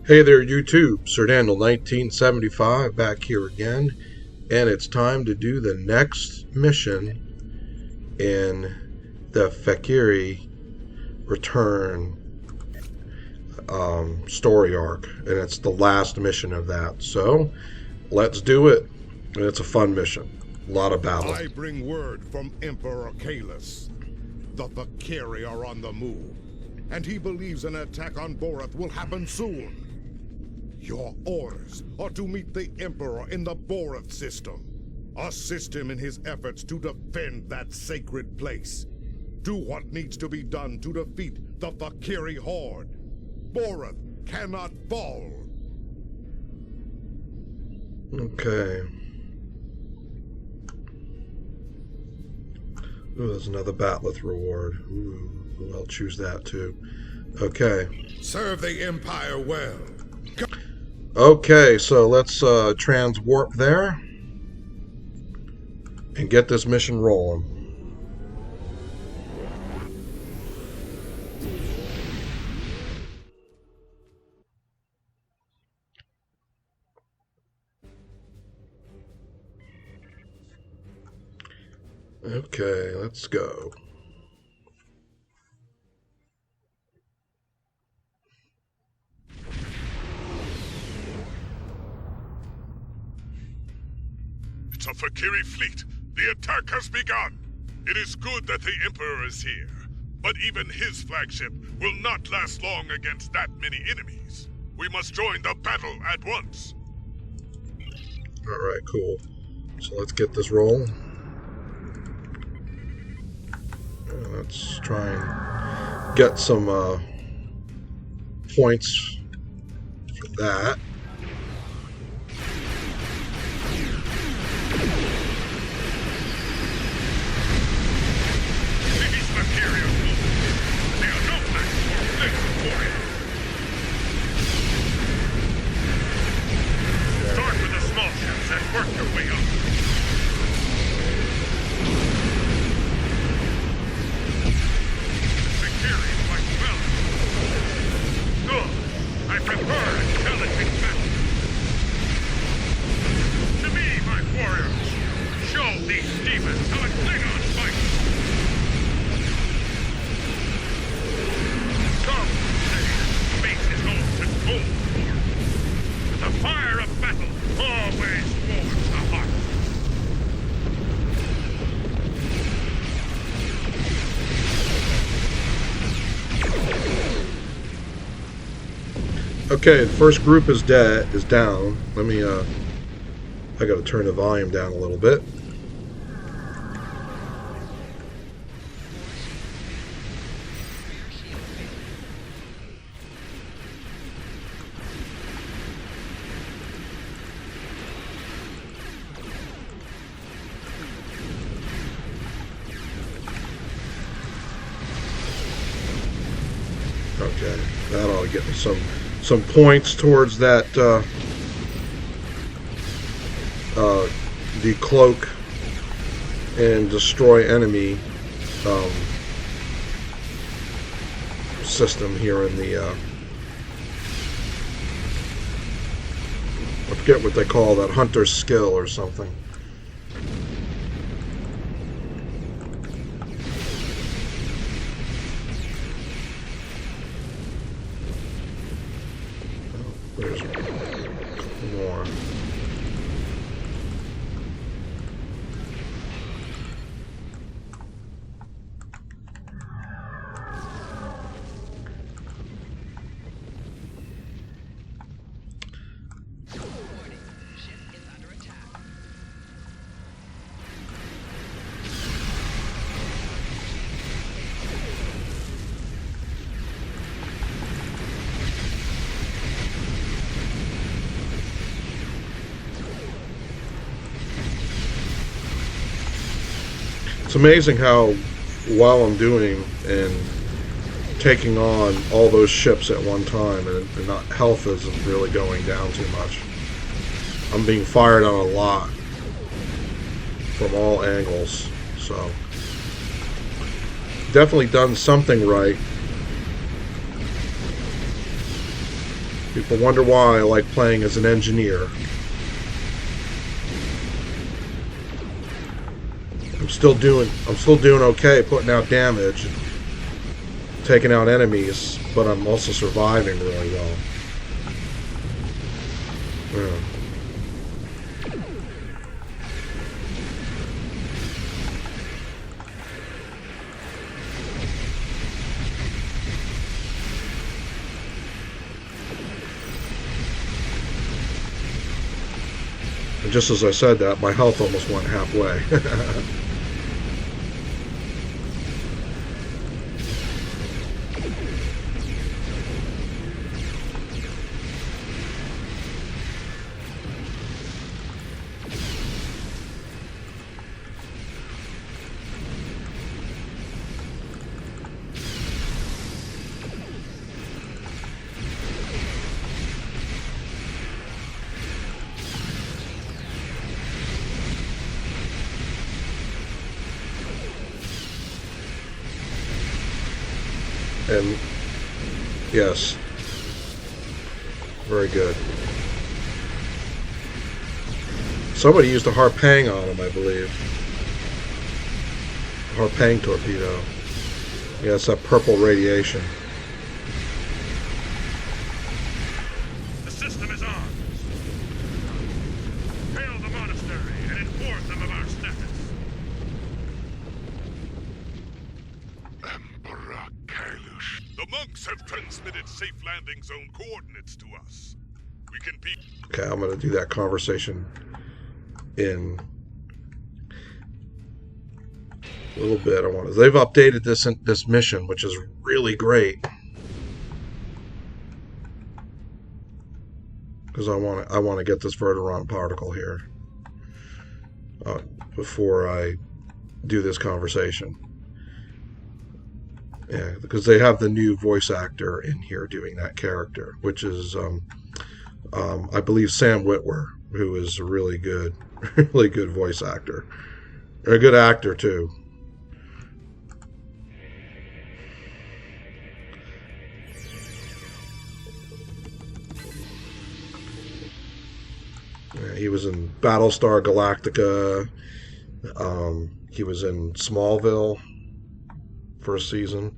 Hey there, YouTube. Sir Daniel 1975 back here again, and it's time to do the next mission in the Fakiri Return story arc, and it's the last mission of that. So let's do it. And it's a fun mission. A lot of battle. I bring word from Emperor Kalis. The Fakiri are on the move, and he believes an attack on Borath will happen soon. Your orders are to meet the Emperor in the Borath system. Assist him in his efforts to defend that sacred place. Do what needs to be done to defeat the Fakiri horde. Borath cannot fall. Okay. Ooh, there's another Batleth reward. Ooh, I'll choose that too. Okay. Serve the Empire well. Okay, so let's transwarp there and get this mission rolling. Okay, let's go. It's a Fakiri fleet. The attack has begun. It is good that the Emperor is here, but even his flagship will not last long against that many enemies. We must join the battle at once. Alright, cool. So let's get this rolling. Let's try and get some points for that. These Fakiri are moving. They are no match for this warrior. Start with the small ships and work your way up. Fakiri fight well. Good. I prefer a challenging battle. To me, my warriors, show these demons how a Klingon fights. Some say space is home to cold war. But the fire of battle always warms the heart. Okay, the first group is down. Let me I gotta turn the volume down a little bit. Okay, that ought to get me some points towards that decloak and destroy enemy system here in the I forget what they call that, hunter's skill or something. There's more. It's amazing how well I'm doing and taking on all those ships at one time, and not, health isn't really going down too much. I'm being fired on a lot from all angles, so definitely done something right. People wonder why I like playing as an engineer. I'm still doing okay putting out damage and taking out enemies, but I'm also surviving really well. Yeah. And just as I said that, my health almost went halfway. And yes, very good. Somebody used a Harpang on him, I believe. Harpang torpedo. Yeah, it's that purple radiation. The system is on. Hail the monastery and inform them of our status. Emperor Kalush. The monks have transmitted safe landing zone coordinates to us. We can be... Okay, I'm going to do that conversation in a little bit. They've updated this mission, which is really great. Because I want to get this Verteron particle here before I do this conversation. Yeah, because they have the new voice actor in here doing that character, which is I believe Sam Witwer, who is a really good voice actor, or a good actor too. Yeah, he was in Battlestar Galactica. He was in Smallville first season.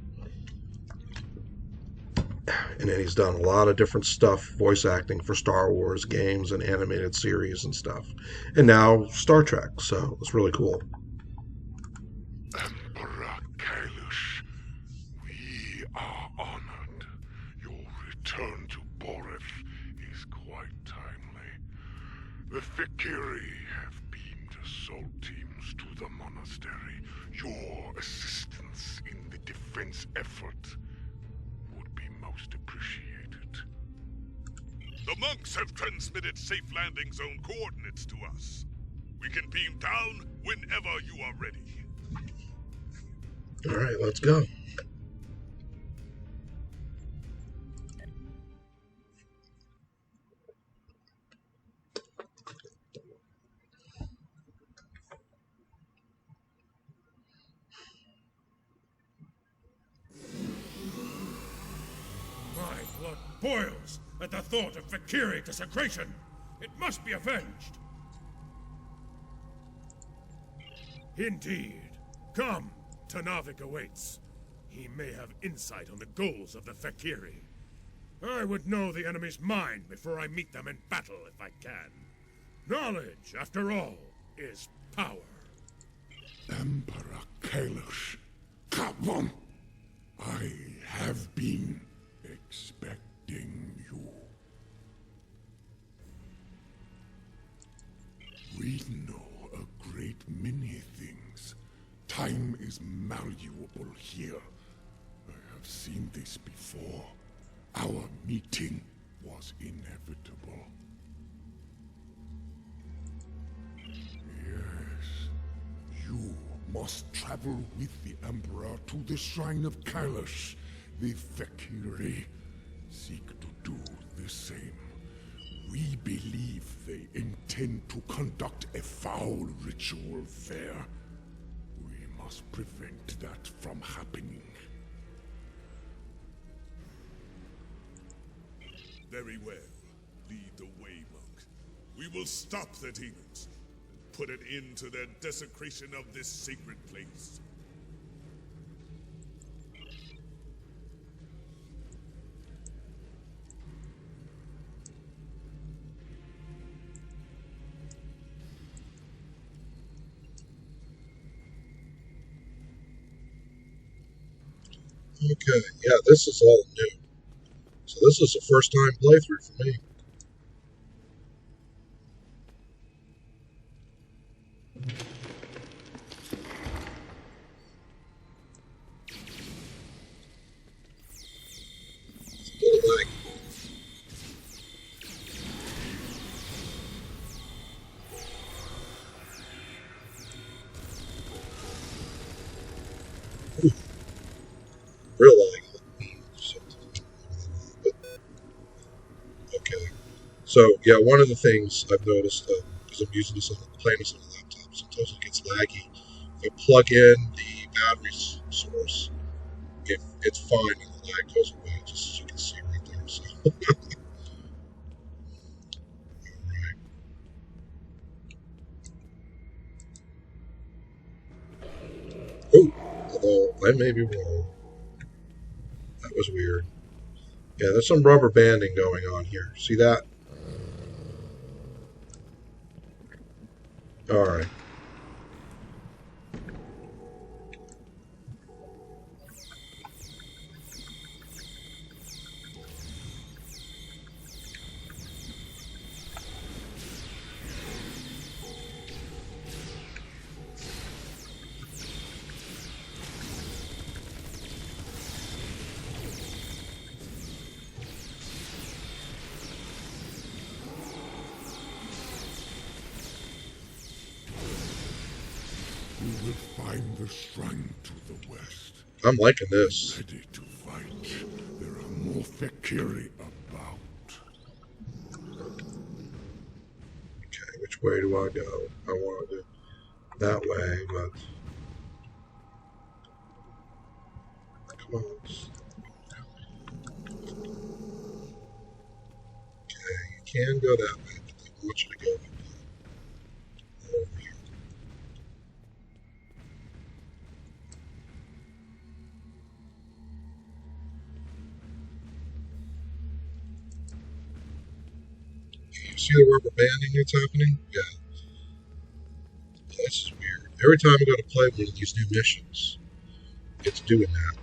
And then he's done a lot of different stuff, voice acting for Star Wars games and animated series and stuff. And now Star Trek, so it's really cool. Emperor Kalush, we are honored. Your return to Boreth is quite timely. The Fikiri have beamed assault teams to the monastery. Your assistance in the defense effort would be most appreciated. The monks have transmitted safe landing zone coordinates to us. We can beam down whenever you are ready. All right, let's go. My blood boils at the thought of Fikiri desecration. It must be avenged. Indeed. Come, Tanavik awaits. He may have insight on the goals of the Fikiri. I would know the enemy's mind before I meet them in battle if I can. Knowledge, after all, is power. Emperor Kalush, come on! I have been expecting you. We know a great many things. Time is malleable here. I have seen this before. Our meeting was inevitable. Yes, you must travel with the Emperor to the Shrine of Kailash. The Fikiri seek to do the same. We believe they intend to conduct a foul ritual there. We must prevent that from happening. Very well. Lead the way, monk. We will stop the demons. Put an end to their desecration of this sacred place. Okay, yeah, this is all new. So this is a first time playthrough for me. It's a little laggy. Ooh, real laggy. Okay. So yeah, one of the things I've noticed, because I'm using this playing this on a laptop, sometimes it gets laggy. If I plug in the battery source, if it's fine and the lag goes away, just as you can see right there. So, oh, although I may be wrong. That was weird. Yeah, there's some rubber banding going on here. See that? All right. You will find the shrine to the west. I'm liking this. Ready to fight. There are more Fakiri about. Okay, which way do I go? I want to go that way, but come on. Okay, you can go that way, but they want you to go over here. You see the rubber banding that's happening? Yeah. This is weird. Every time I go to play one of these new missions, it's doing that.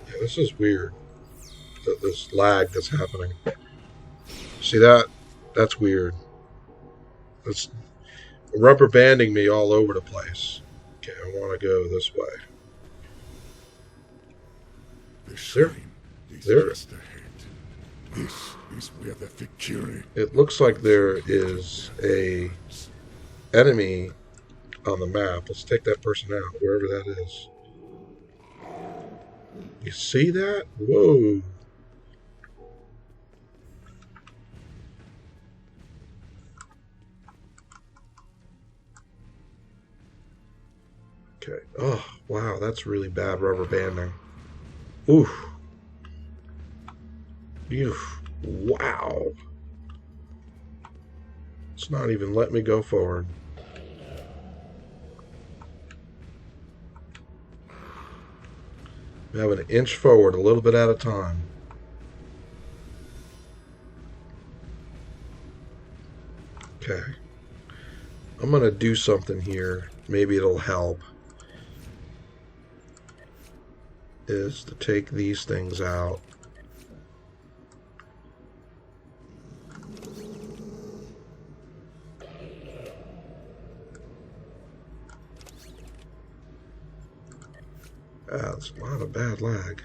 Yeah, this is weird. This lag that's happening. See that? That's weird. It's rubber banding me all over the place. Okay, I want to go this way. The shrine is there. just ahead. This is where the Fakiri. It looks like there is a enemy on the map. Let's take that person out, wherever that is. You see that? Whoa. Okay. Oh, wow, that's really bad rubber banding. Oof. Oof. Wow. It's not even letting me go forward. I'm having an inch forward a little bit at a time. Okay. I'm going to do something here. Maybe it'll help. Is to take these things out. That's a lot of bad lag.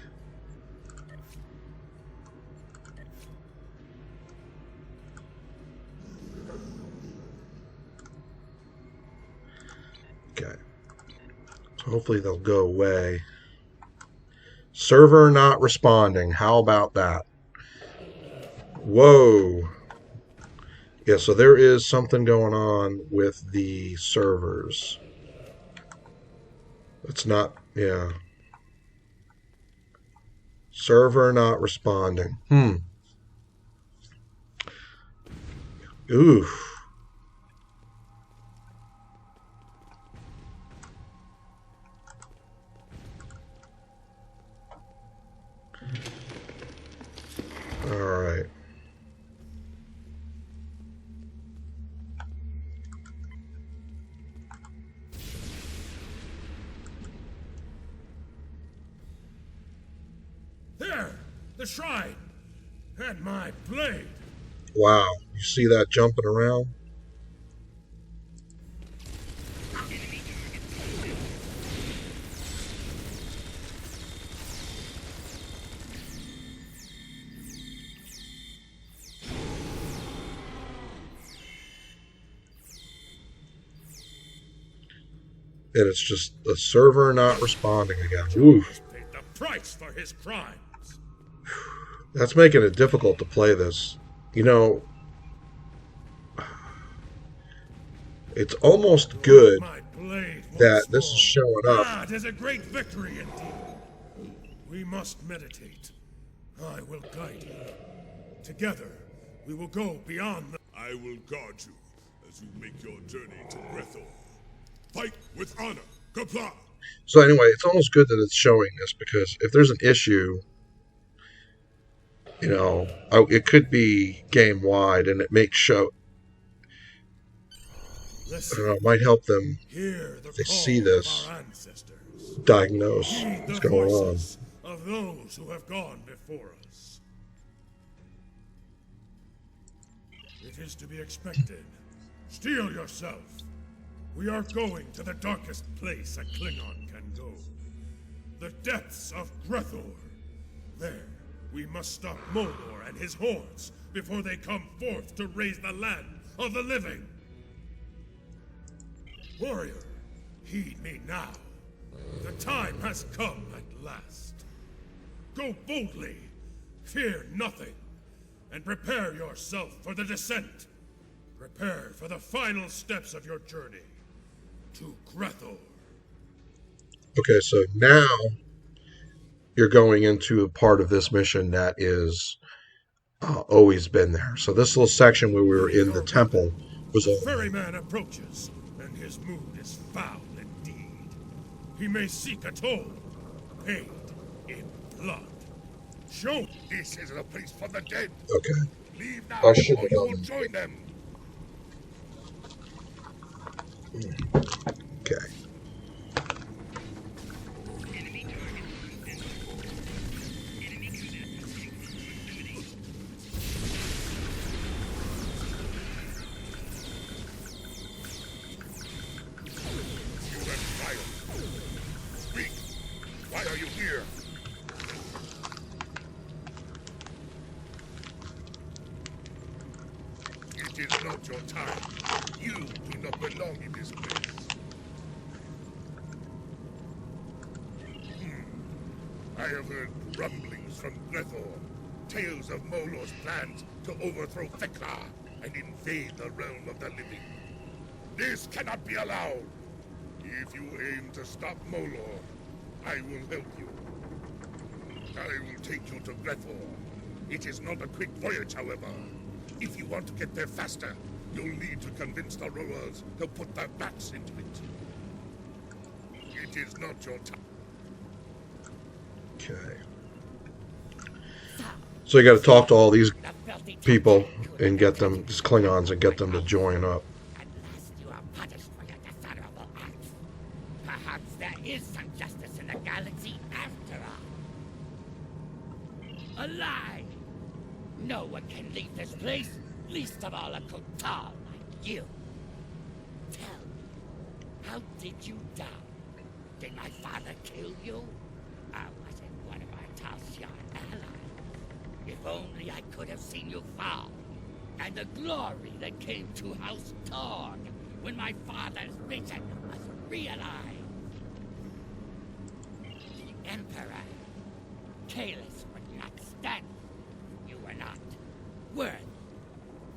So hopefully they'll go away. Server not responding. How about that? Whoa. Yeah, so there is something going on with the servers. It's not, yeah. Server not responding. Oof. All right. There! The shrine! And my blade! Wow. You see that jumping around? And it's just the server not responding again. Oof. Paid the price for his crimes! That's making it difficult to play this. You know, it's almost good that this is showing up. Ah, it is a great victory indeed. We must meditate. I will guide you. Together, we will go beyond the... I will guard you as you make your journey to Grethor. Fight with honor. Comply. So anyway, it's almost good that it's showing this, because if there's an issue, you know, it could be game wide, and it makes show. I don't know, it might help them if they see this, diagnose what's going on. Of those who have gone before us. It is to be expected. Steel yourself. We are going to the darkest place a Klingon can go. The depths of Grethor. There, we must stop Moldor and his hordes before they come forth to raise the land of the living. Warrior, heed me now. The time has come at last. Go boldly, fear nothing, and prepare yourself for the descent. Prepare for the final steps of your journey to Grethor. Okay, so now you're going into a part of this mission that is always been there. So this little section where we were in the temple was The ferryman approaches, and his mood is foul indeed. He may seek a toll, paid in blood. Show This is a place for the dead. okay. Leave now, I should or have you will done. join them. Okay. You went wild. Speak. Why are you here? It is not your time. You do not belong in this place. I have heard rumblings from Grethor, tales of Molor's plans to overthrow Thekla and invade the realm of the living. This cannot be allowed. If you aim to stop Molor, I will help you. I will take you to Grethor. It is not a quick voyage, however. If you want to get there faster, you'll need to convince the rowers to put their backs into it. It is not your time. Okay. So you got to talk to all these people and get them, these Klingons, and get them to join up. At last you are punished for your dishonorable acts. Perhaps there is some justice in the galaxy after all. A lie! No one can leave this place, least of all a Kotal like you. Tell me, how did you die? Did my father kill you? Or was it one of our Tal'Shan allies? If only I could have seen you fall, and the glory that came to House Torg when my father's vision was realized. Emperor. Kalis would not stand. You were not worthy.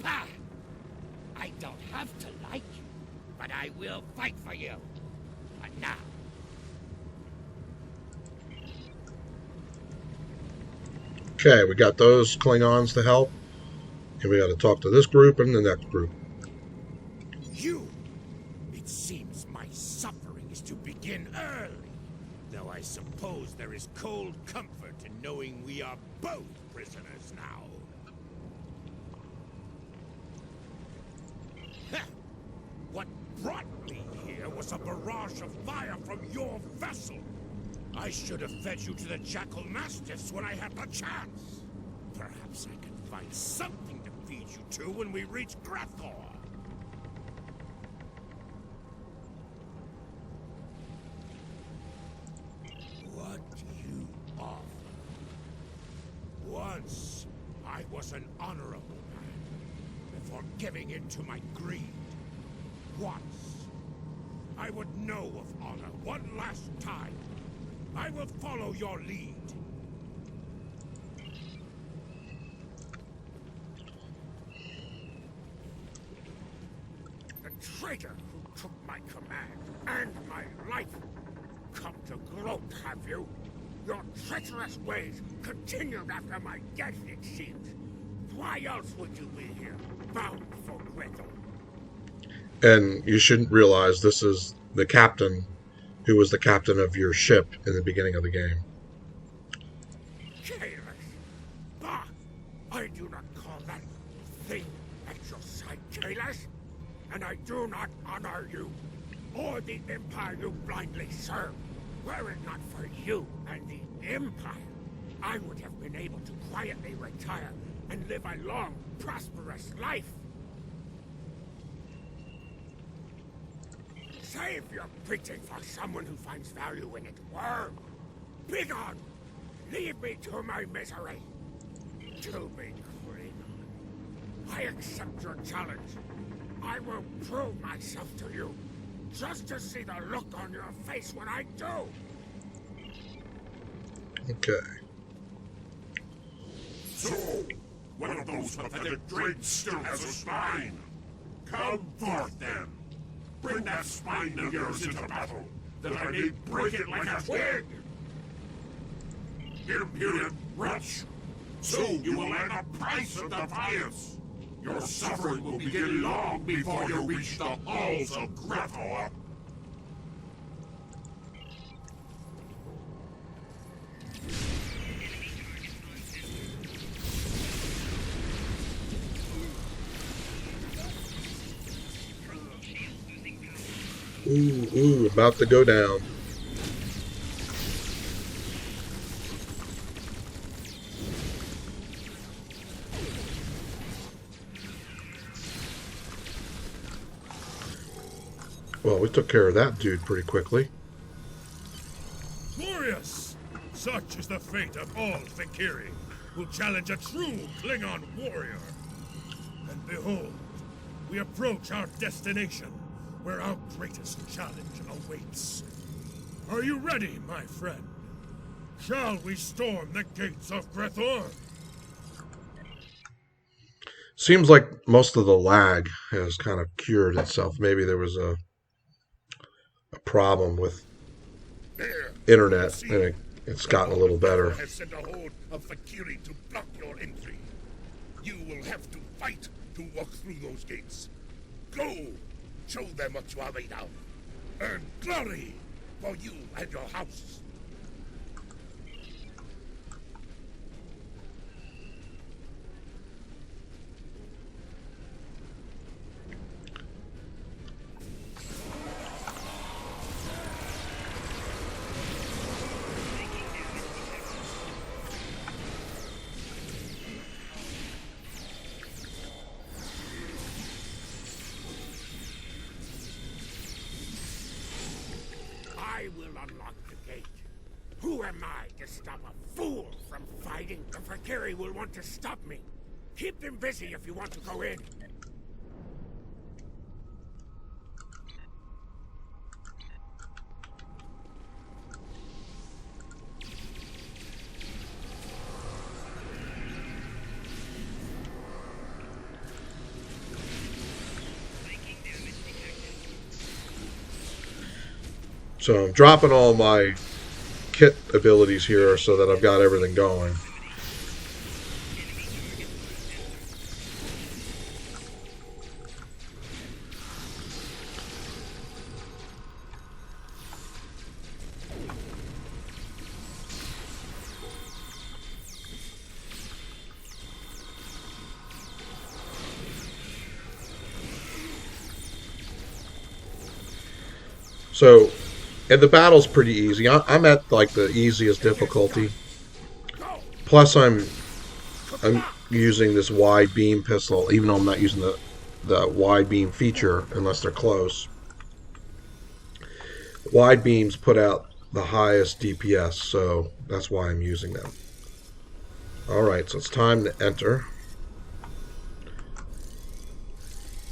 Bah! I don't have to like you, but I will fight for you. But now. Okay, we got those Klingons to help. And we got to talk to this group and the next group. You! It seems my suffering is to begin early. Though I suppose there is cold comfort in knowing we are both prisoners now. What brought me here was a barrage of fire from your vessel. I should have fed you to the Jackal Mastiffs when I had the chance. Perhaps I can find something to feed you to when we reach Grethor. What do you offer? Once, I was an honorable man before giving in to my greed. Once, I would know of honor one last time. I will follow your lead. The traitor who took my command and my life. Come to gloat, have you? Your treacherous ways continued after my death, it seems. Why else would you be here, bound for Grethor? And you shouldn't realize this is the captain who was the captain of your ship in the beginning of the game. Kalis! Bah! I do not call that thing at your side, Kalis. And I do not honor you, or the Empire you blindly serve. Were it not for you and the Empire, I would have been able to quietly retire and live a long, prosperous life. Save your preaching for someone who finds value in it, worm. Begone! Leave me to my misery. To be Klingon. I accept your challenge. I will prove myself to you, just to see the look on your face when I do. Okay. So, one of those pathetic dregs still has a spine. Come forth, then. Bring that spine of yours into battle, that I may break it like a twig. Impudent wretch. So you will earn the price of defiance. Your suffering will begin long before you reach the halls of Grethor. Ooh, about to go down. Well, we took care of that dude pretty quickly. Glorious! Such is the fate of all Fakiri, who challenge a true Klingon warrior. And behold, we approach our destination, where our greatest challenge awaits. Are you ready, my friend? Shall we storm the gates of Grethor? Seems like most of the lag has kind of cured itself. Maybe there was a problem with There, internet, and it's gotten a little better. has sent a horde of Fakiri to block your entry. You will have to fight to walk through those gates. Go! Show them what you are made of. Earn glory for you and your house. I will unlock the gate. Who am I to stop a fool from fighting? The Fakiri will want to stop me. Keep them busy if you want to go in. So I'm dropping all my kit abilities here so that I've got everything going. So, and the battle's pretty easy. I'm at like the easiest difficulty. Plus, I'm using this wide beam pistol, even though I'm not using the wide beam feature unless they're close. Wide beams put out the highest DPS, so that's why I'm using them. Alright, so it's time to enter.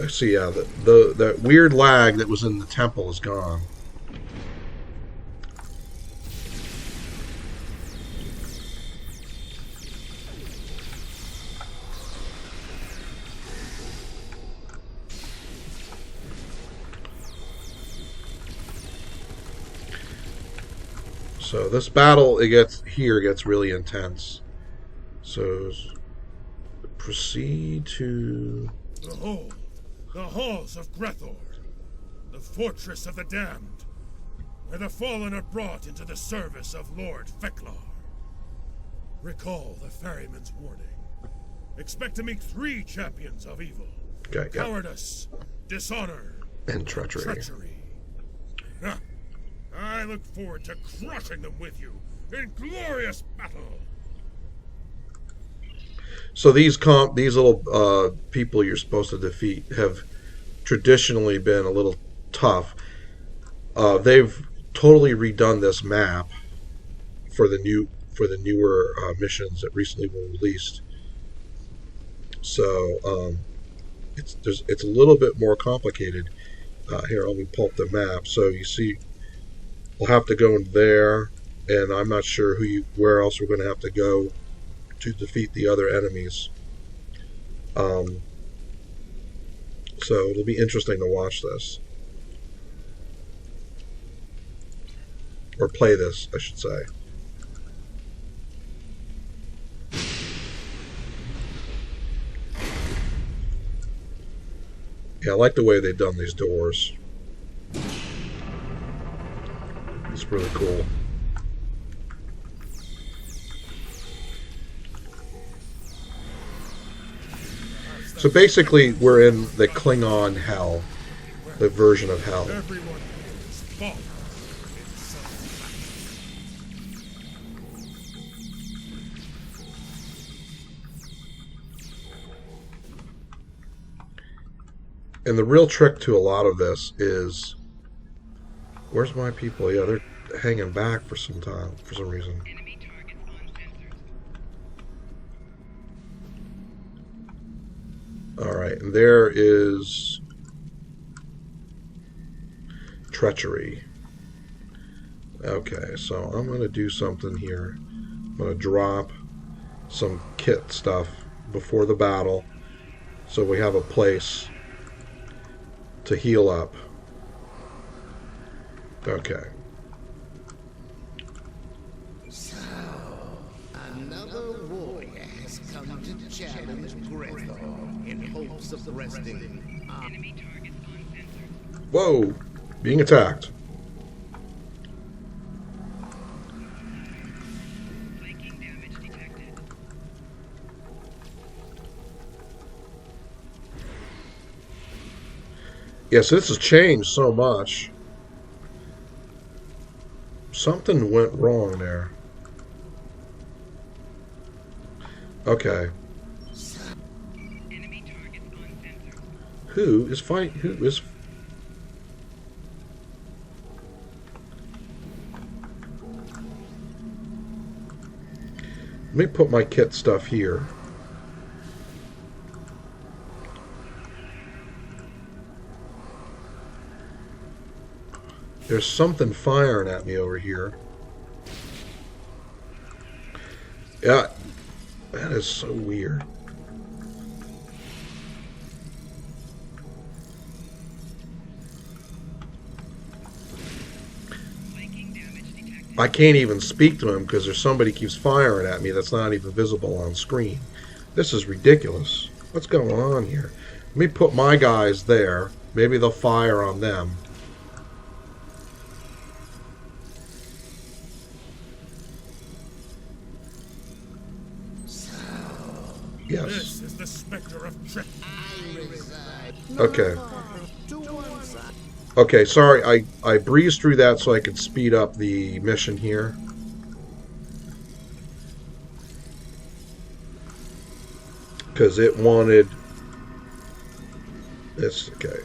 I see, yeah, the weird lag that was in the temple is gone. So this battle, it gets really intense. So proceed to The halls of Grethor, the fortress of the damned, where the fallen are brought into the service of Lord Feklar. Recall the ferryman's warning. Expect to meet 3 champions of evil. okay, yeah. Cowardice, dishonor, And treachery. Ah, I look forward to crushing them with you in glorious battle. So these little people you're supposed to defeat have traditionally been a little tough. They've totally redone this map for the newer missions that recently were released. So it's a little bit more complicated. Here, let me pull up the map. So you see, we'll have to go in there, and I'm not sure where else we're going to have to go to defeat the other enemies. So it'll be interesting to watch this. Or play this, I should say. Yeah, I like the way they've done these doors. It's really cool. So basically, we're in the Klingon hell, the version of hell. Everyone is fallen in some And the real trick to a lot of this is, where's my people? Yeah, they're hanging back for some time, for some reason. Alright, and there is treachery. Okay, so I'm going to do something here. I'm going to drop some kit stuff before the battle so we have a place to heal up. Okay. So, another warrior has come to challenge Grethor in hopes of wresting. Enemy targets uncensored. Whoa! Being attacked. Flanking damage detected. Yeah, so this has changed so much. Something went wrong there. Okay. Enemy targets uncensored. Who is fighting? Who is... Let me put my kit stuff here. There's something firing at me over here. Yeah, that is so weird. I can't even speak to him because there's somebody keeps firing at me that's not even visible on screen. This is ridiculous. What's going on here? Let me put my guys there. Maybe they'll fire on them. Yes. This is the specter of Trek. Okay. Okay, sorry, I breezed through that so I could speed up the mission here. Because it wanted... It's okay.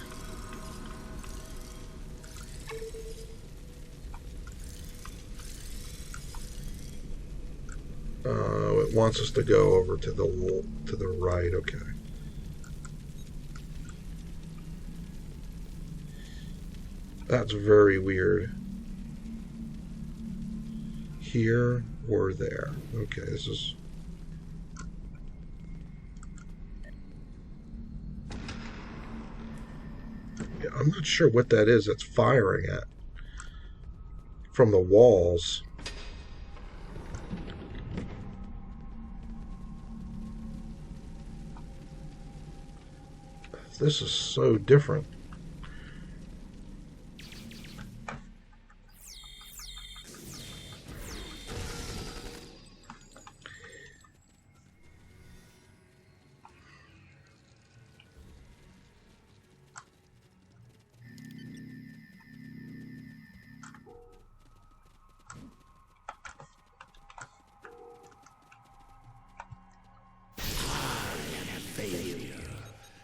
It wants us to go over to the right, okay. That's very weird. Here or there. Okay, this is... Yeah, I'm not sure what that is that's firing at. From the walls. This is so different.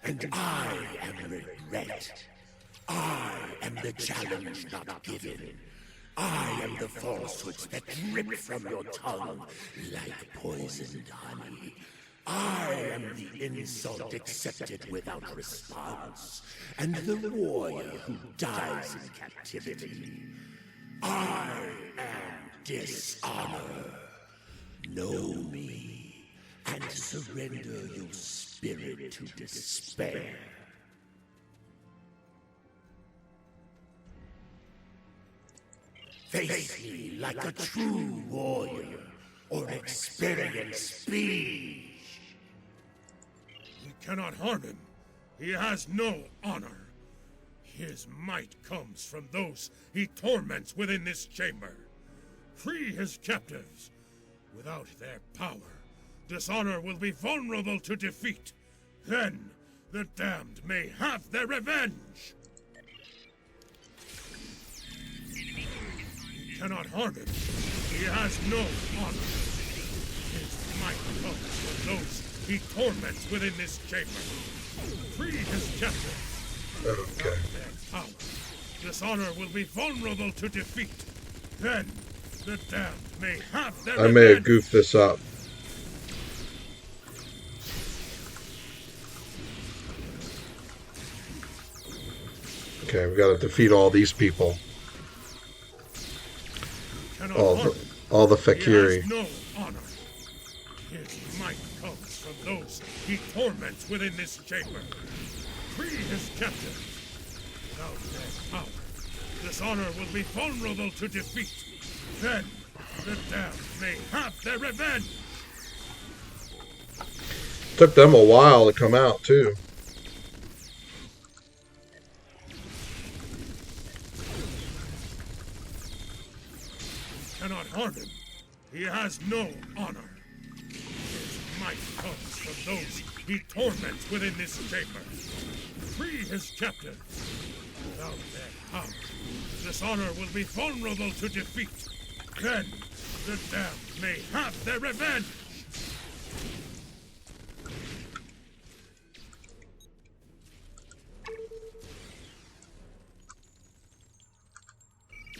And I am regret. I am the challenge not given. I am the falsehoods that drip from your tongue like poisoned honey. I am the insult accepted without response, and the warrior who dies in captivity. I am dishonor. Know me, and surrender your spirit to despair. Face me like a true warrior, or experience speed. We cannot harm him. He has no honor. His might comes from those he torments within this chamber. Free his captives. Without their power, dishonor will be vulnerable to defeat. Then, the damned may have their revenge. We cannot harm him. He has no honor. His might comes from those he torments within this chamber. Free his captives. Okay. Without their power, dishonor will be vulnerable to defeat. Then, the damned may have their I may have goofed this up. Okay, we got to defeat all these people. All the Fakiri. He has no honor. His might comes from those he torments within this chamber. Free his captives. Without their power, dishonor will be vulnerable to defeat. Then, the damned may have their revenge. Took them a while to come out, too. Cannot harm him. He has no honor. His might comes from those he torments within this chamber. Free his captives. Without their power, dishonor will be vulnerable to defeat. Then, the damned may have their revenge.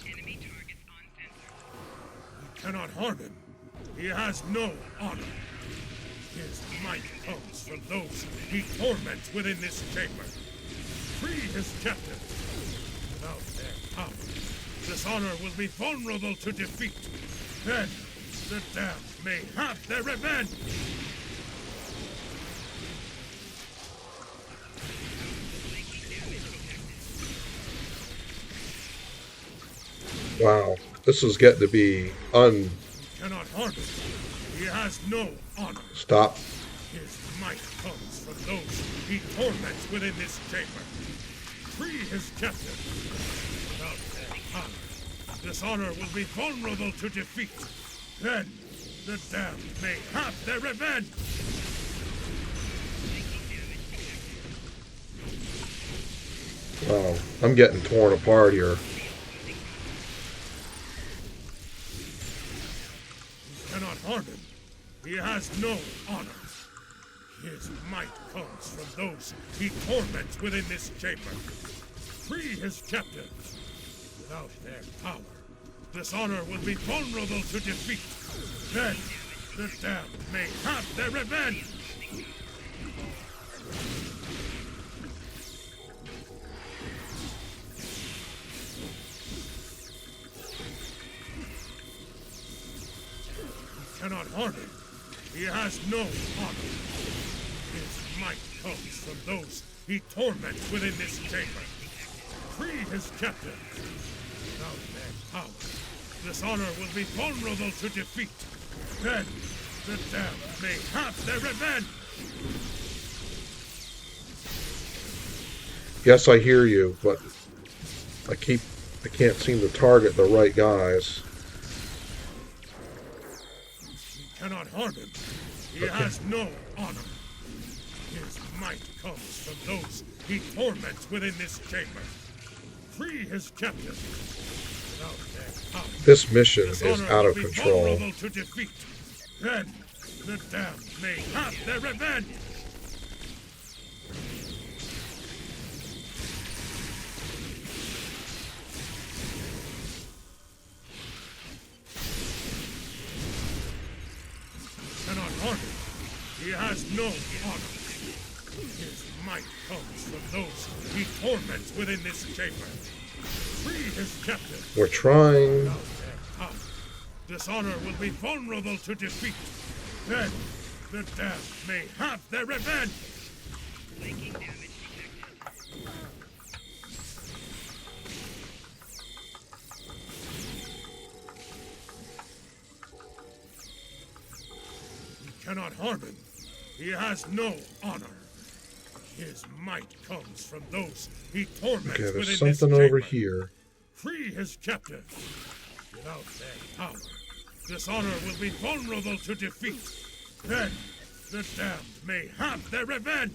Enemy targets on sensor. We cannot harm him. He has no honor. His might comes from those he torments within this chamber. Free his captives. Without their power, dishonor will be vulnerable to defeat. Then, the damned may have their revenge. Wow. This is getting to be You cannot harm him. He has no honor. Stop. His might comes from those he torments within this chamber. Free his captive. Without their power, this honor will be vulnerable to defeat. Then the damned may have their revenge. Wow, I'm getting torn apart here. You cannot harm him. He has no honor. His might comes from those he torments within this chamber. Free his captives. Without their power, this honor will be vulnerable to defeat. Then the damned may have their revenge. You cannot harm him. He has no honor. His might comes from those he torments within this chamber. Free his captives. Without their power, this honor will be vulnerable to defeat. Then the damned may have their revenge. Yes, I hear you, but I can't seem to target the right guys. You cannot harm him. He has no honor. His might comes from those he torments within this chamber. Free his captives. Without their power, This mission this is honor out will of be control. vulnerable to defeat. Then the damned may have their revenge. Cannot harm him. He has no honor. His might comes from those he torments within this chamber. Free his captive. We're trying. Without their power, this honor will be vulnerable to defeat. Then the damned may have their revenge. Flanking damage detected. You cannot harm him. He has no honor. His might comes from those he torments Okay, within there's this something over chamber. here. Free his captive. Without their power, this honor will be vulnerable to defeat. Then the damned may have their revenge.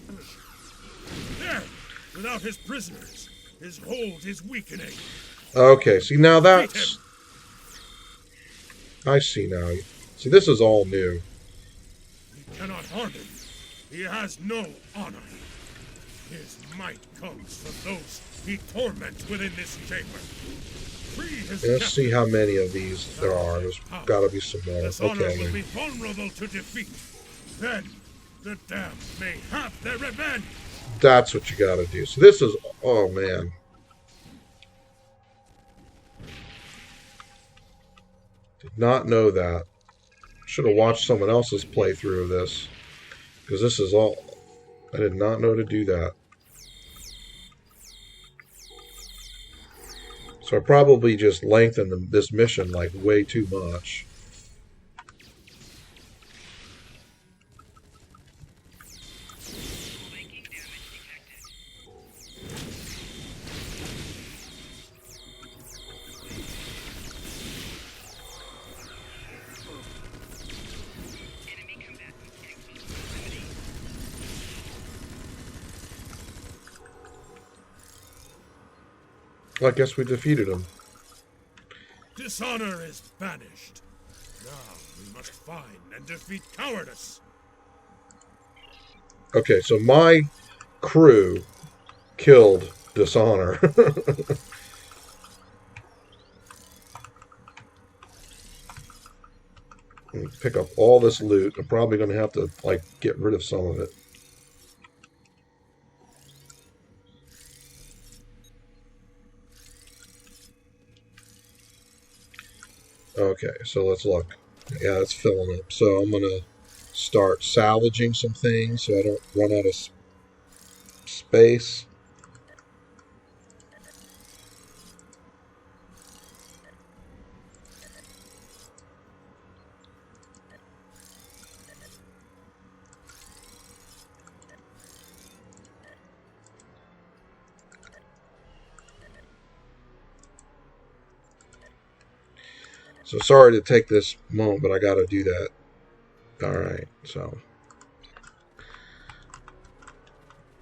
There, without his prisoners, his hold is weakening. Okay, see now Defeat that's... him. I see now. See, this is all new. You cannot harm him. He has no honor. His might comes from those he torments within this chamber. Free his Let's captive. see how many of these there are. There's got to be some more. This honor will Okay. be vulnerable to defeat. Then the damned may have their revenge. That's what you got to do. So this is... Oh, man. Did not know that. Should have watched someone else's playthrough of this. Because this is all... I did not know to do that. So I probably just lengthened this mission like way too much. Flanking damage detected. Enemy combatants in close proximity. Well, I guess we defeated him. Dishonor is banished. Now we must find and defeat cowardice. Okay, so my crew killed Dishonor. Pick up all this loot. I'm probably going to have to, like, get rid of some of it. Okay, so let's look. Yeah, it's filling up. So I'm going to start salvaging some things so I don't run out of space. So sorry to take this moment, but I got to do that. All right, so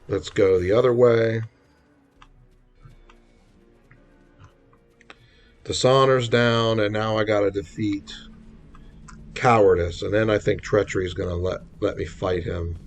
let's go the other way. Dishonor's down, and now I got to defeat Cowardice, and then I think Treachery is going to let me fight him.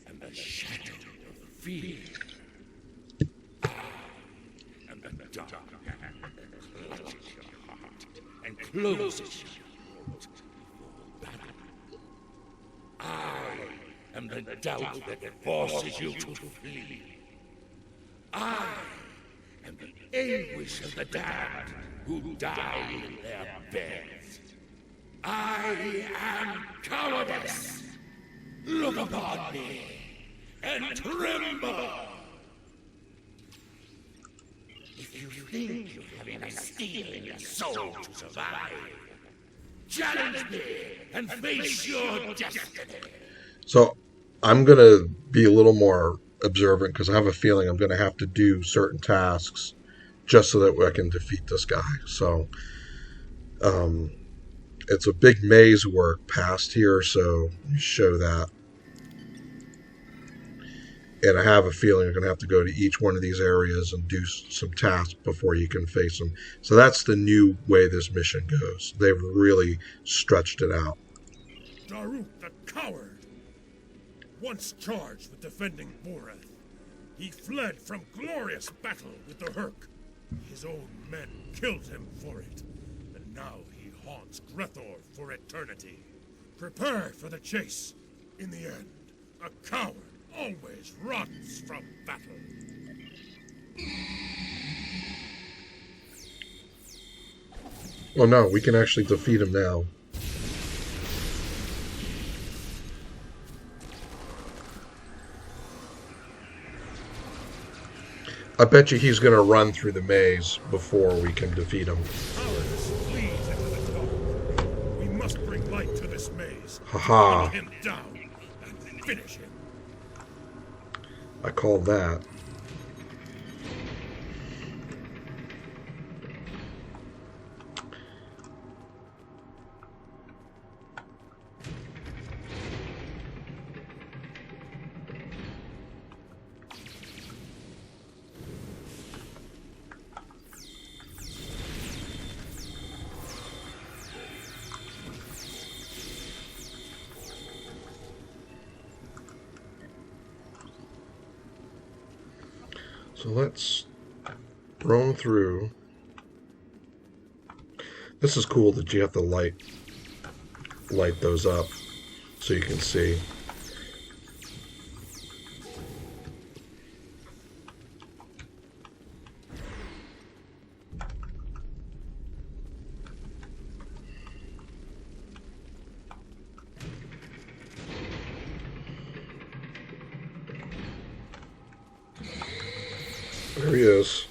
And the shadow of fear. I am the dark hand that clutches your heart and closes your throat before battle. I am the doubt that forces you to flee. I am the anguish of the damned who die in their beds. I am cowardice. Look upon me and tremble. If you think you have enough steel in your soul to survive, challenge me and face your destiny. So I'm going to be a little more observant because I have a feeling I'm going to have to do certain tasks just so that I can defeat this guy. So it's a big maze work past here, so you show that. And I have a feeling you're going to have to go to each one of these areas and do some tasks before you can face them. So that's the new way this mission goes. They've really stretched it out. Daruk the coward! Once charged with defending Boreth, he fled from glorious battle with the Hurk. His own men killed him for it, and now he haunts Grethor for eternity. Prepare for the chase. In the end, a coward always runs from battle. Oh no, we can actually defeat him now. I bet you he's going to run through the maze before we can defeat him. Cowardice flees into the dark. We must bring light to this maze. Haha. Hunt him down and finish him. I call that. So let's roam through. This is cool that you have to light those up so you can see. There he is.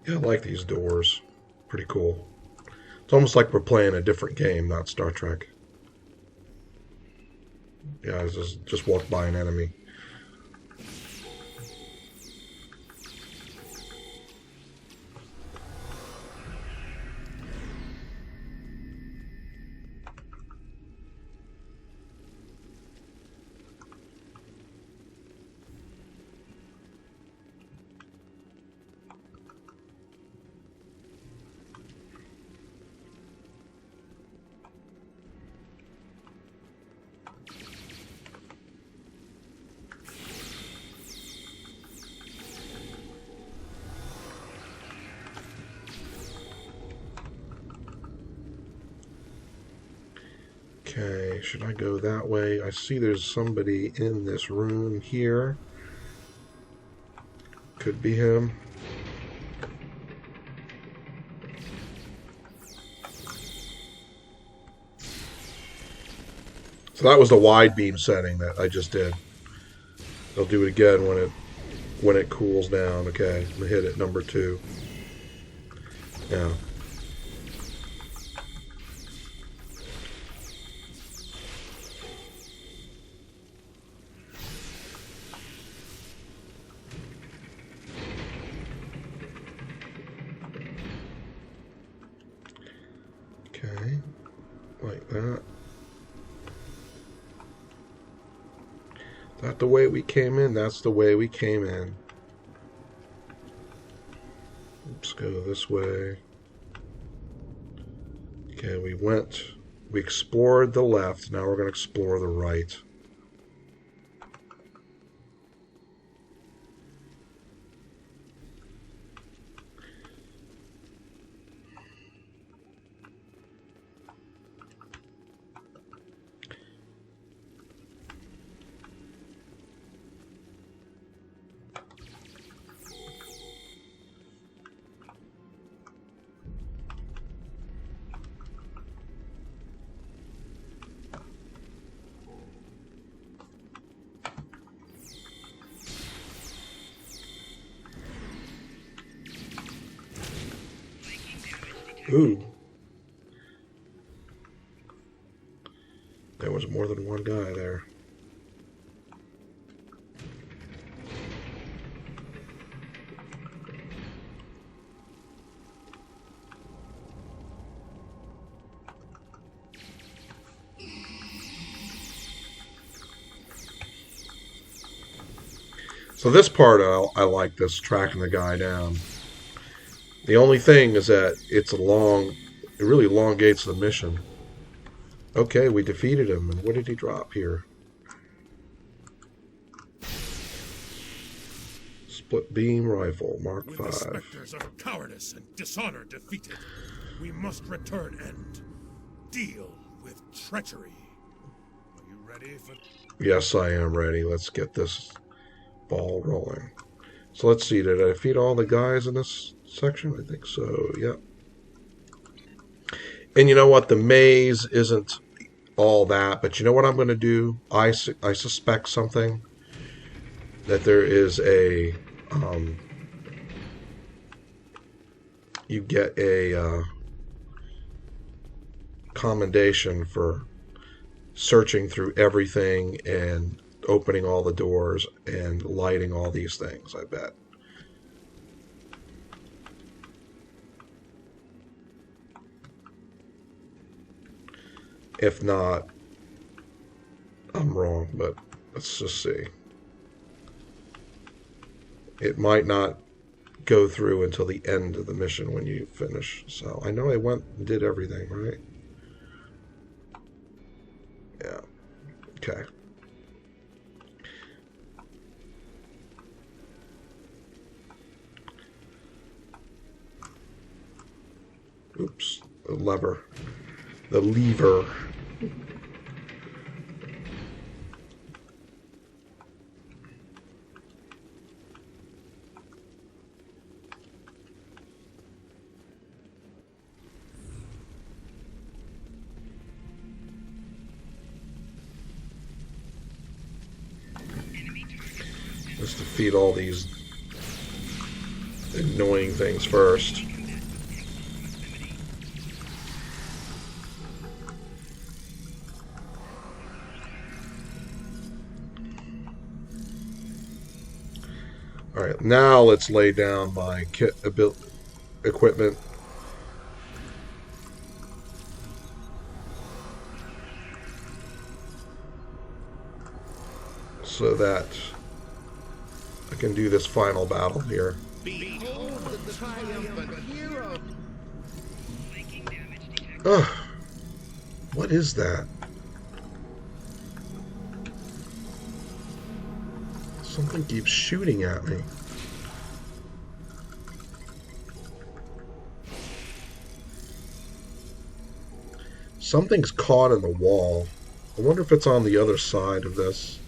Yeah, I like these doors. Pretty cool. It's almost like we're playing a different game, not Star Trek. Yeah, I just walked by an enemy. Okay, should I go that way? I see there's somebody in this room here. Could be him. So that was the wide beam setting that I just did. I'll do it again when it cools down. Okay, I'm gonna hit it, number 2. Yeah. Okay, like that. That the way we came in? That's the way we came in. Let's go this way. Okay, we explored the left, now we're going to explore the right. Ooh. There was more than one guy there. So this part, I like this, tracking the guy down. The only thing is that it really elongates the mission. Okay, we defeated him, and what did he drop here? Split beam rifle, Mark With 5. the specters of cowardice and dishonor defeated, we must return and deal with treachery. Are you ready for... Yes, I am ready. Let's get this ball rolling. So let's see, did I defeat all the guys in this section? I think so, yep. And you know what? The maze isn't all that, but you know what I'm going to do? I suspect something. That there is a... you get a commendation for searching through everything and opening all the doors and lighting all these things, I bet. If not, I'm wrong, but let's just see. It might not go through until the end of the mission when you finish. So I know I went and did everything, right? Yeah. Okay. Oops. The lever. The lever. Let's defeat all these annoying things first. Alright, now let's lay down my equipment. So that I can do this final battle here. Behold the triumphant hero. Ugh. What is that? Something keeps shooting at me. Something's caught in the wall. I wonder if it's on the other side of this.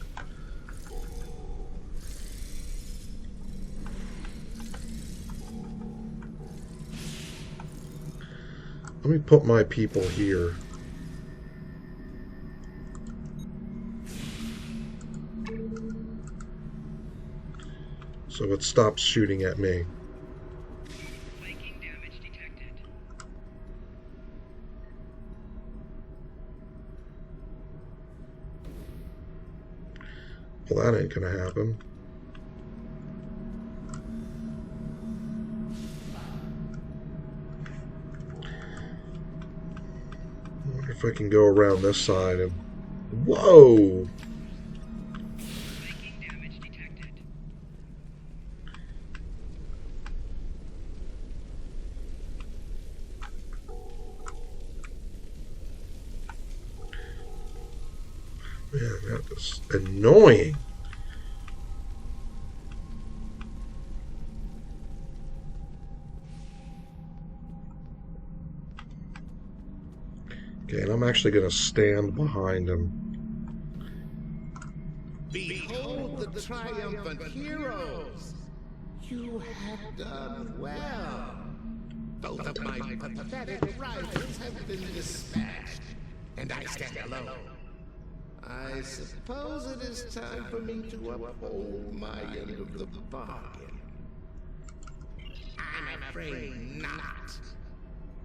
Let me put my people here. So it stops shooting at me. Flanking damage detected. Well, that ain't gonna happen. I wonder if I can go around this side and... Whoa! Flanking damage detected. Man, that was annoying. Okay, and I'm actually going to stand behind him. Behold the triumphant heroes! You have done well. Both of my pathetic rivals have been dispatched, and I stand alone. I suppose it is time for me to uphold my end of the bargain. I'm afraid not.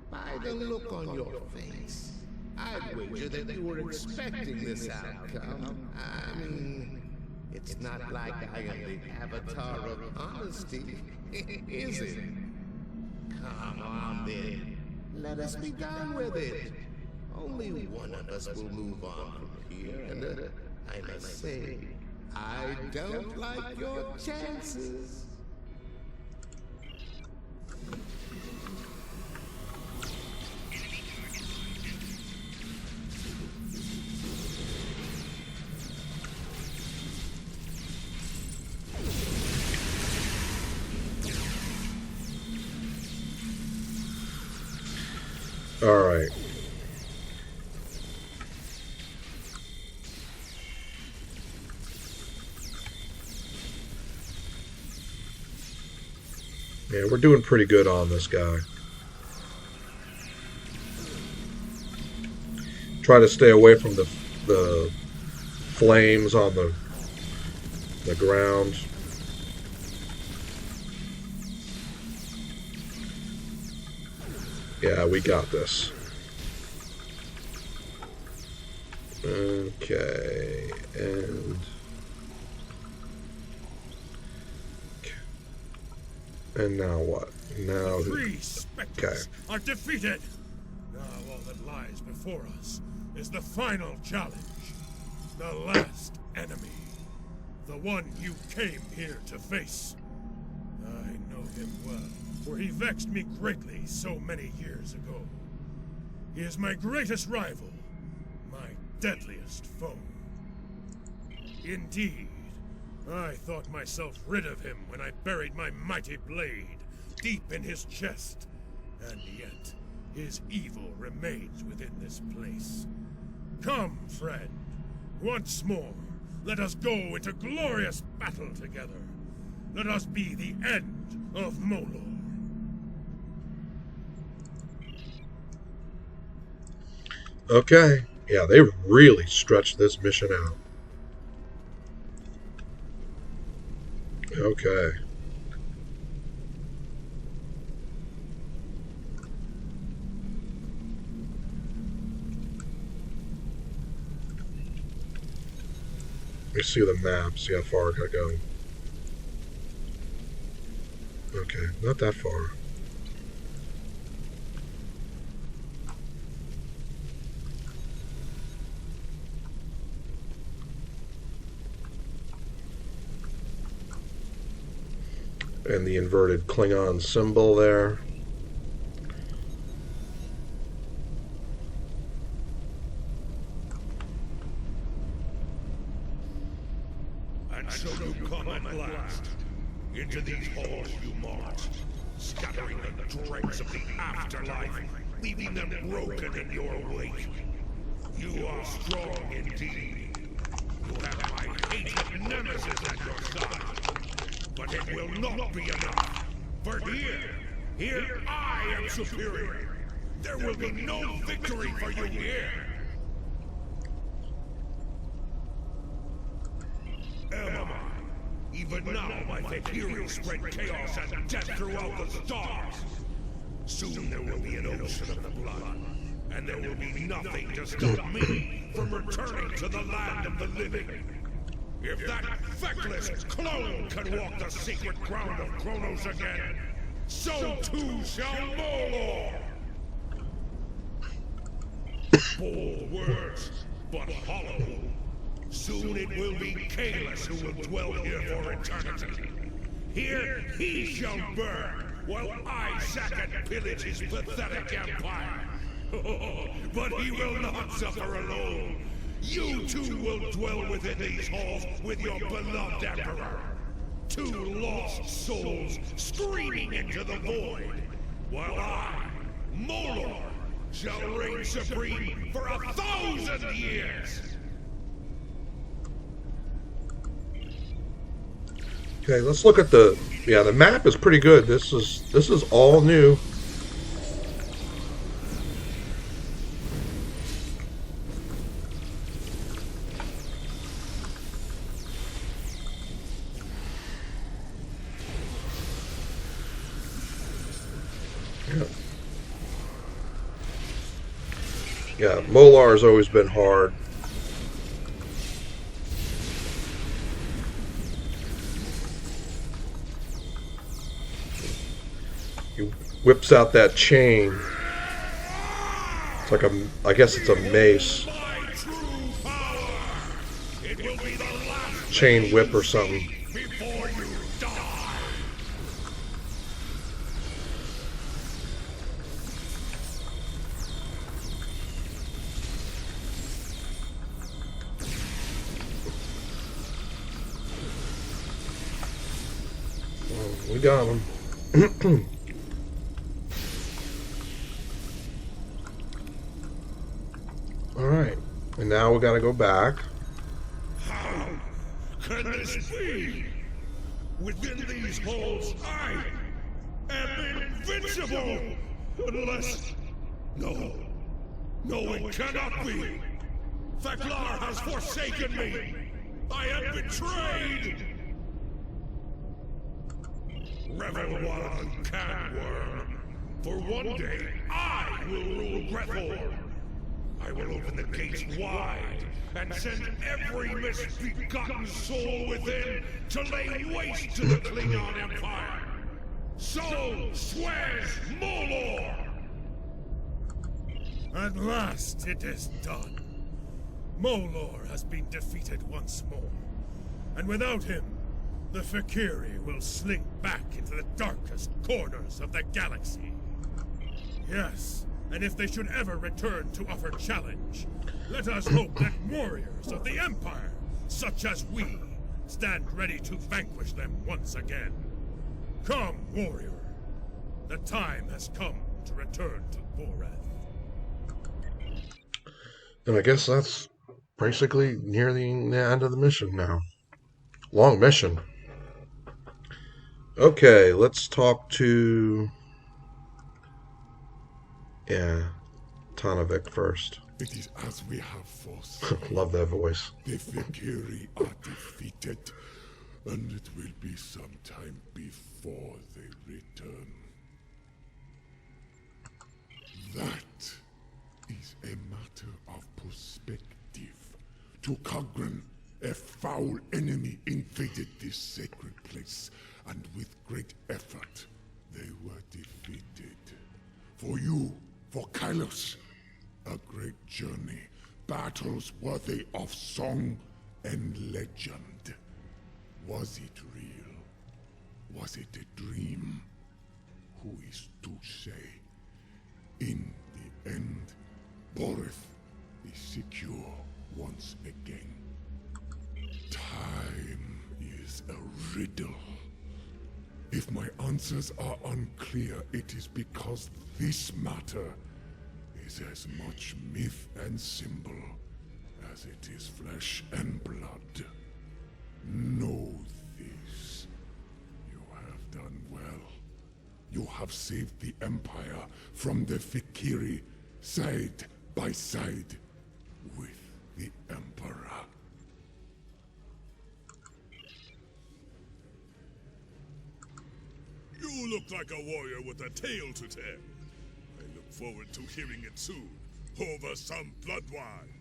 By the look on your face, I'd wager that you were expecting this outcome. I mean, it's not like I am the avatar of honesty, is it? Come on then, let us be done with it. Only one of us will move on from here, and I must say, I don't like your chances. All right. Yeah, we're doing pretty good on this guy. Try to stay away from the flames on the ground. Yeah, we got this. Okay, and now what? Now Three specters are defeated. Now all that lies before us is the final challenge. The last enemy. The one you came here to face. I know him well, for he vexed me greatly so many years ago. He is my greatest rival, my deadliest foe. Indeed, I thought myself rid of him when I buried my mighty blade deep in his chest, and yet his evil remains within this place. Come, friend, once more, let us go into glorious battle together. Let us be the end of Molor. Okay. Yeah, they really stretched this mission out. Okay. Let me see the map, see how far I gotta go. Okay, not that far. And the inverted Klingon symbol there. And so you come at last. Into these halls you march, scattering the dregs of the afterlife, leaving them broken in your wake. You are strong indeed. You have my hated nemesis at your side. But it will not be enough. For here I am superior. There will be no victory for you here. Am I? Even now my Valkyries spread chaos and death throughout the stars. Soon there will be an ocean of blood, and there will be nothing to stop me from returning to the land of the living. If that feckless clone can walk the secret ground of Kronos again, so too shall Molor! Bold words, but hollow. Soon it will be Kalis who will dwell here for eternity. Here he shall burn, while I sack and pillage his pathetic empire. But he will not suffer alone. You too will dwell within these halls with your beloved emperor. Two lost souls screaming into the void, while I, Molor, shall reign supreme for 1,000 years. Okay, let's look at the map is pretty good. This is all new. Yeah, Molar has always been hard. He whips out that chain. It's like I guess it's a mace. Chain whip or something. We got him. Alright. And now we gotta go back. How can this be? Within these halls, I am invincible! Unless... No, it cannot be! Thaklar has forsaken me! I am betrayed! Revel while you can, worm. For one day, I will rule Grethor. I will open the gates wide and send every misbegotten soul within to lay waste to the Klingon Empire. So swears Molor! At last it is done. Molor has been defeated once more. And without him, the Valkyrie will slink back into the darkest corners of the galaxy. Yes, and if they should ever return to offer challenge, let us hope that warriors of the Empire, such as we, stand ready to vanquish them once again. Come, warrior. The time has come to return to Boreth. And I guess that's basically near the end of the mission now. Long mission. Okay, let's talk to... Tanovic first. It is as we have foreseen. Love that voice. The Valkyrie are defeated, and it will be some time before they return. That is a matter of perspective. To Kagran, a foul enemy invaded this sacred place, and with great effort, they were defeated. For you, for Kylos, a great journey, battles worthy of song and legend. Was it real? Was it a dream? Who is to say? In the end, Boreth is secure once again. Time is a riddle. If my answers are unclear, it is because this matter is as much myth and symbol as it is flesh and blood. Know this. You have done well. You have saved the Empire from the Fikiri side by side with the Emperor. You look like a warrior with a tale to tell. I look forward to hearing it soon, over some blood wine.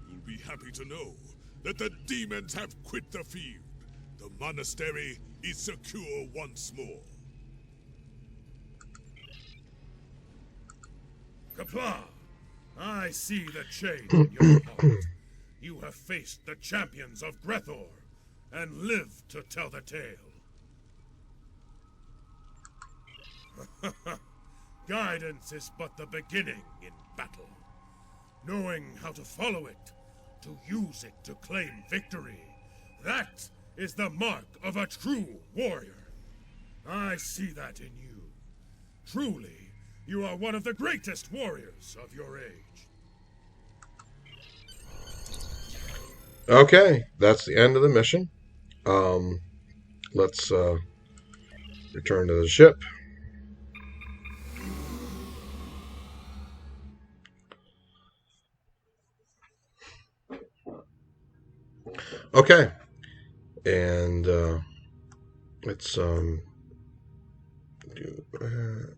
You'll be happy to know that the demons have quit the field. The monastery is secure once more. Kapla, I see the change in your heart. You have faced the champions of Grethor and lived to tell the tale. Guidance is but the beginning in battle. Knowing how to follow it, to use it to claim victory, that is the mark of a true warrior. I see that in you. Truly, you are one of the greatest warriors of your age. Okay, that's the end of the mission. Let's return to the ship. Okay, and let's do that.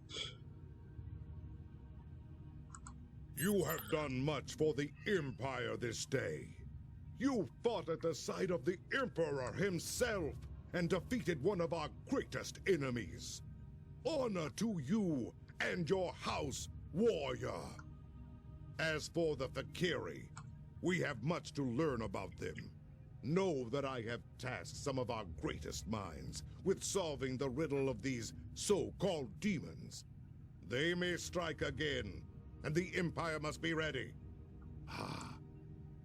You have done much for the Empire this day. You fought at the side of the Emperor himself and defeated one of our greatest enemies. Honor to you and your house, warrior. As for the Fikiri, we have much to learn about them. Know that I have tasked some of our greatest minds with solving the riddle of these so-called demons. They may strike again, and the Empire must be ready.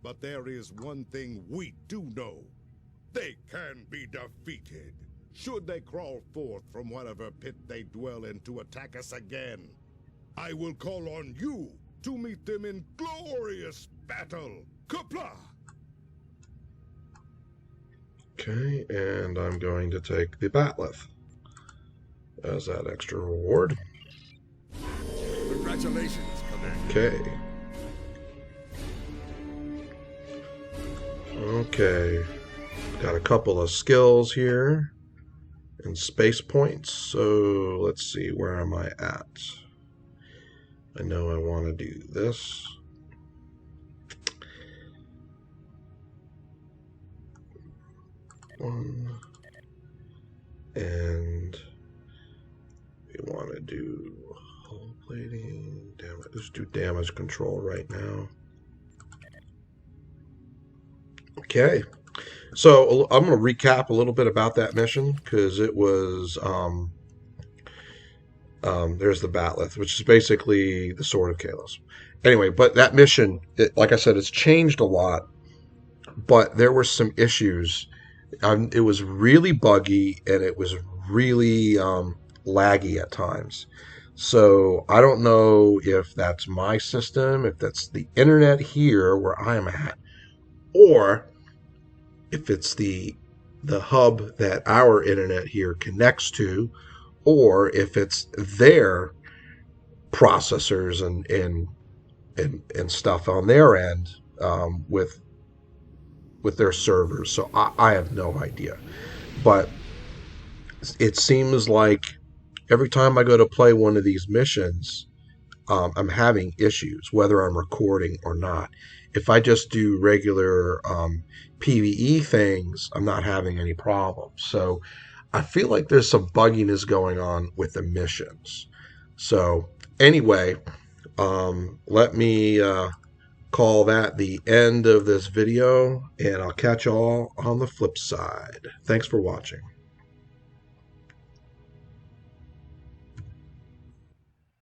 But there is one thing we do know. They can be defeated, should they crawl forth from whatever pit they dwell in to attack us again. I will call on you to meet them in glorious battle. Kapla! Okay, and I'm going to take the Batleth as that extra reward. Congratulations, Commander. Okay. Okay. Got a couple of skills here and space points. So let's see, where am I at? I know I want to do this. One. And we want to do hull plating, damage. Let's do damage control right now. Okay, so I'm going to recap a little bit about that mission because it was there's the Batleth, which is basically the Sword of Kalos. Anyway, but that mission, like I said, it's changed a lot, but there were some issues. It was really buggy and it was really laggy at times. So I don't know if that's my system, if that's the internet here where I am at, or if it's the hub that our internet here connects to, or if it's their processors and stuff on their end with their servers. So I have no idea. But it seems like every time I go to play one of these missions, I'm having issues, whether I'm recording or not. If I just do regular PvE things, I'm not having any problems. So I feel like there's some bugginess going on with the missions. So anyway, let me call that the end of this video, and I'll catch y'all on the flip side. Thanks for watching.